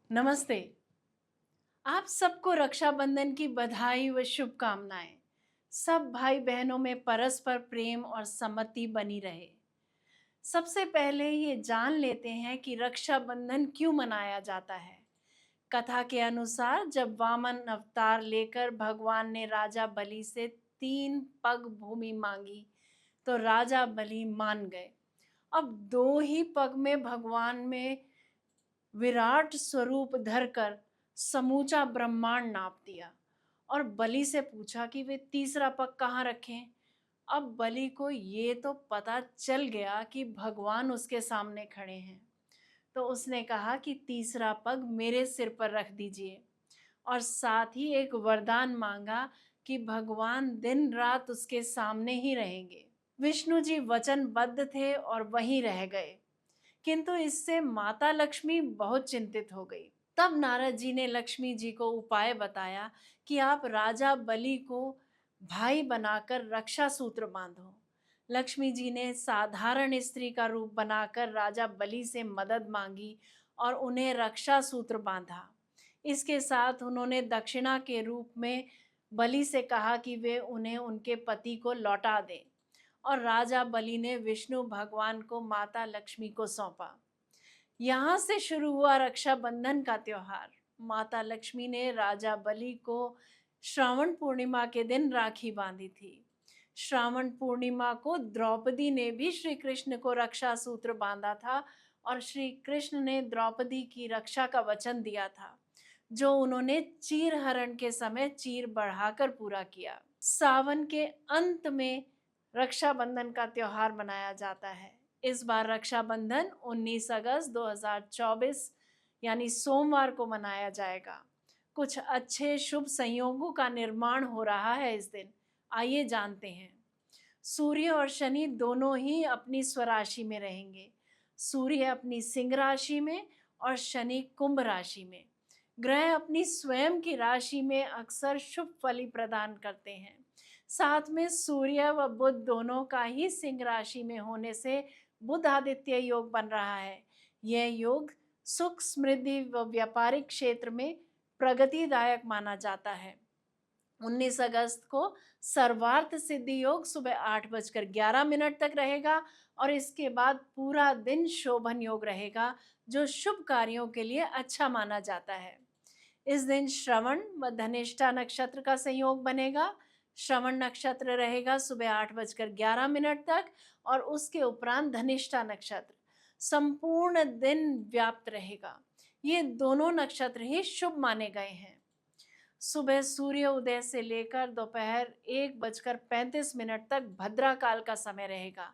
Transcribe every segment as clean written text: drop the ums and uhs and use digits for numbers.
नमस्ते। आप सबको रक्षाबंधन की बधाई व शुभकामनाएं। सब भाई बहनों में परस्पर प्रेम और सम्मति बनी रहे। सबसे पहले ये जान लेते हैं कि रक्षाबंधन क्यों मनाया जाता है। कथा के अनुसार जब वामन अवतार लेकर भगवान ने राजा बलि से 3 पग भूमि मांगी तो राजा बलि मान गए। अब 2 ही पग में भगवान में विराट स्वरूप धरकर समूचा ब्रह्मांड नाप दिया और बलि से पूछा कि वे तीसरा पग कहाँ रखें। अब बलि को ये तो पता चल गया कि भगवान उसके सामने खड़े हैं, तो उसने कहा कि तीसरा पग मेरे सिर पर रख दीजिए और साथ ही एक वरदान मांगा कि भगवान दिन रात उसके सामने ही रहेंगे। विष्णु जी वचनबद्ध थे और वहीं रह गए, किंतु इससे माता लक्ष्मी बहुत चिंतित हो गई। तब नारद जी ने लक्ष्मी जी को उपाय बताया कि आप राजा बलि को भाई बनाकर रक्षा सूत्र बांधो। लक्ष्मी जी ने साधारण स्त्री का रूप बनाकर राजा बलि से मदद मांगी और उन्हें रक्षा सूत्र बांधा। इसके साथ उन्होंने दक्षिणा के रूप में बलि से कहा कि वे उन्हें उनके पति को लौटा दें और राजा बलि ने विष्णु भगवान को माता लक्ष्मी को सौंपा। यहाँ से शुरू हुआ रक्षाबंधन का त्योहार। माता लक्ष्मी ने राजा बलि को श्रावण पूर्णिमा के दिन राखी बांधी थी। श्रावण पूर्णिमा को द्रौपदी ने भी श्री कृष्ण को रक्षा सूत्र बांधा था और श्री कृष्ण ने द्रौपदी की रक्षा का वचन दिया था, जो उन्होंने चीर हरण के समय चीर बढ़ाकर पूरा किया। सावन के अंत में रक्षाबंधन का त्योहार मनाया जाता है। इस बार रक्षाबंधन 19 अगस्त 2024 यानी सोमवार को मनाया जाएगा। कुछ अच्छे शुभ संयोगों का निर्माण हो रहा है इस दिन। आइए जानते हैं। सूर्य और शनि दोनों ही अपनी स्वराशि में रहेंगे। सूर्य अपनी सिंह राशि में और शनि कुंभ राशि में। ग्रह अपनी स्वयं की राशि में अक्सर शुभ फल प्रदान करते हैं। साथ में सूर्य व बुध दोनों का ही सिंह राशि में होने से बुध आदित्य योग बन रहा है। यह योग सुख समृद्धि व व्यापारिक क्षेत्र में प्रगतिदायक माना जाता है। 19 अगस्त को सर्वार्थ सिद्धि योग सुबह 8:11 तक रहेगा और इसके बाद पूरा दिन शोभन योग रहेगा, जो शुभ कार्यों के लिए अच्छा माना जाता है। इस दिन श्रवण व धनिष्ठा नक्षत्र का संयोग बनेगा। श्रवण नक्षत्र रहेगा सुबह 8:11 तक और उसके उपरांत धनिष्ठा नक्षत्र संपूर्ण दिन व्याप्त रहेगा। ये दोनों नक्षत्र ही शुभ माने गए हैं। सुबह सूर्य उदय से लेकर दोपहर 1:35 तक भद्रा काल का समय रहेगा।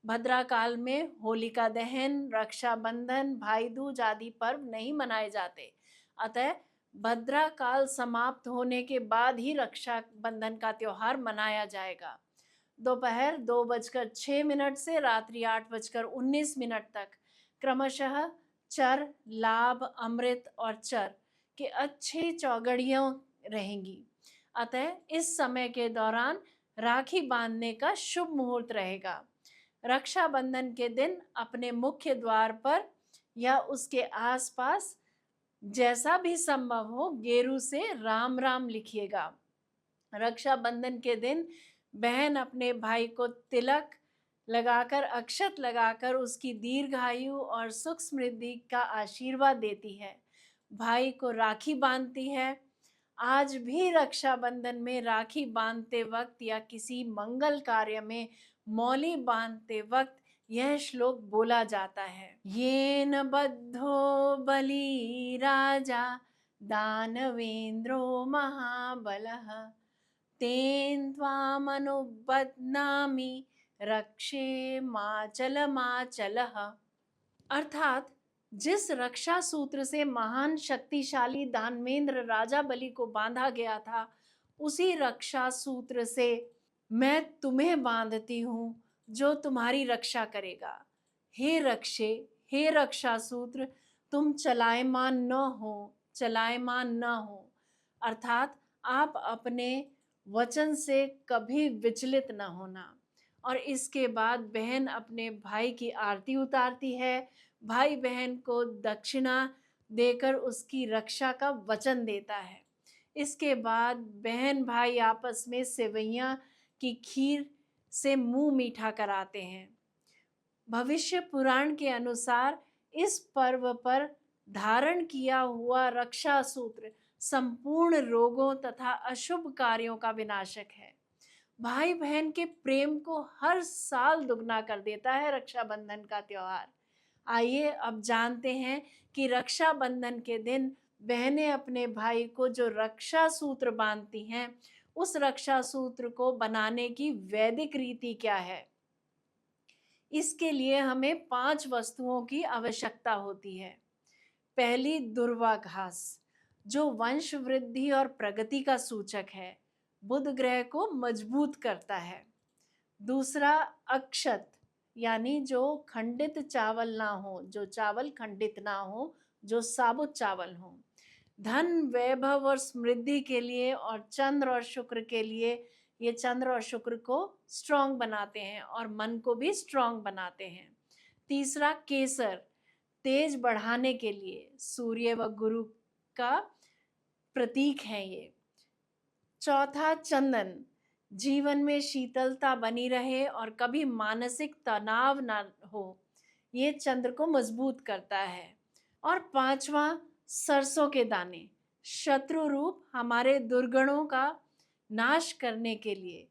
भद्रा काल में होलिका दहन, रक्षाबंधन, भाई दूज आदि पर्व नहीं मनाए जाते। अतः भद्रा काल समाप्त होने के बाद ही रक्षाबंधन का त्योहार मनाया जाएगा। दोपहर 2:06 से रात्रि 8:19 तक क्रमशः चर, लाभ, अमृत और चर के अच्छी चौगड़ियाँ रहेंगी। अतः इस समय के दौरान राखी बांधने का शुभ मुहूर्त रहेगा। रक्षाबंधन के दिन अपने मुख्य द्वार पर या उसके आसपास जैसा भी संभव हो गेरू से राम राम लिखिएगा। रक्षाबंधन के दिन बहन अपने भाई को तिलक लगाकर, अक्षत लगाकर उसकी दीर्घायु और सुख समृद्धि का आशीर्वाद देती है। भाई को राखी बांधती है। आज भी रक्षाबंधन में राखी बांधते वक्त या किसी मंगल कार्य में मौली बांधते वक्त यह श्लोक बोला जाता है। येन बद्धो बलि राजा दानवेंद्रो महाबलः तेन त्वामनुबध्नामि रक्षे माचल माचलः। अर्थात जिस रक्षा सूत्र से महान शक्तिशाली दानवेंद्र राजा बलि को बांधा गया था, उसी रक्षा सूत्र से मैं तुम्हें बांधती हूँ, जो तुम्हारी रक्षा करेगा। हे रक्षे, हे रक्षा सूत्र, तुम चलायमान न हो। अर्थात आप अपने वचन से कभी विचलित न होना। और इसके बाद बहन अपने भाई की आरती उतारती है। भाई बहन को दक्षिणा देकर उसकी रक्षा का वचन देता है। इसके बाद बहन भाई आपस में सेवइयां की खीर से मुंह मीठा कराते हैं। भविष्य पुराण के अनुसार इस पर्व पर धारण किया हुआ रक्षा सूत्र संपूर्ण रोगों तथा अशुभ कार्यों का विनाशक है। भाई बहन के प्रेम को हर साल दुगना कर देता है रक्षाबंधन का त्योहार। आइए अब जानते हैं कि रक्षाबंधन के दिन बहनें अपने भाई को जो रक्षा सूत्र बांधती हैं, उस रक्षा सूत्र को बनाने की वैदिक रीति क्या है। इसके लिए हमें 5 वस्तुओं की आवश्यकता होती है। पहली, दुर्वा घास, जो वंश वृद्धि और प्रगति का सूचक है, बुध ग्रह को मजबूत करता है। दूसरा, अक्षत, यानी जो खंडित चावल ना हो, जो चावल खंडित ना हो, जो साबुत चावल हो। धन, वैभव और समृद्धि के लिए, और चंद्र और शुक्र के लिए। ये चंद्र और शुक्र को स्ट्रांग बनाते हैं और मन को भी स्ट्रांग बनाते हैं। तीसरा, केसर, तेज बढ़ाने के लिए, सूर्य व गुरु का प्रतीक है ये। चौथा, चंदन, जीवन में शीतलता बनी रहे और कभी मानसिक तनाव ना हो, ये चंद्र को मजबूत करता है। और पांचवा, सरसों के दाने, शत्रु रूप हमारे दुर्गुणों का नाश करने के लिए।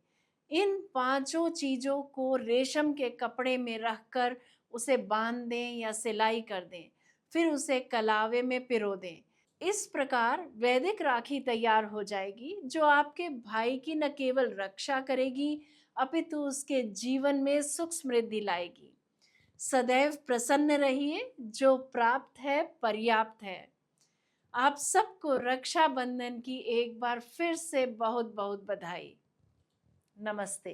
इन पांचों चीजों को रेशम के कपड़े में रखकर उसे बांध दें या सिलाई कर दें, फिर उसे कलावे में पिरो दें। इस प्रकार वैदिक राखी तैयार हो जाएगी, जो आपके भाई की न केवल रक्षा करेगी, अपितु उसके जीवन में सुख समृद्धि लाएगी। सदैव प्रसन्न रहिए, जो प्राप्त है पर्याप्त है। आप सबको रक्षाबंधन की एक बार फिर से बहुत बहुत बधाई। नमस्ते।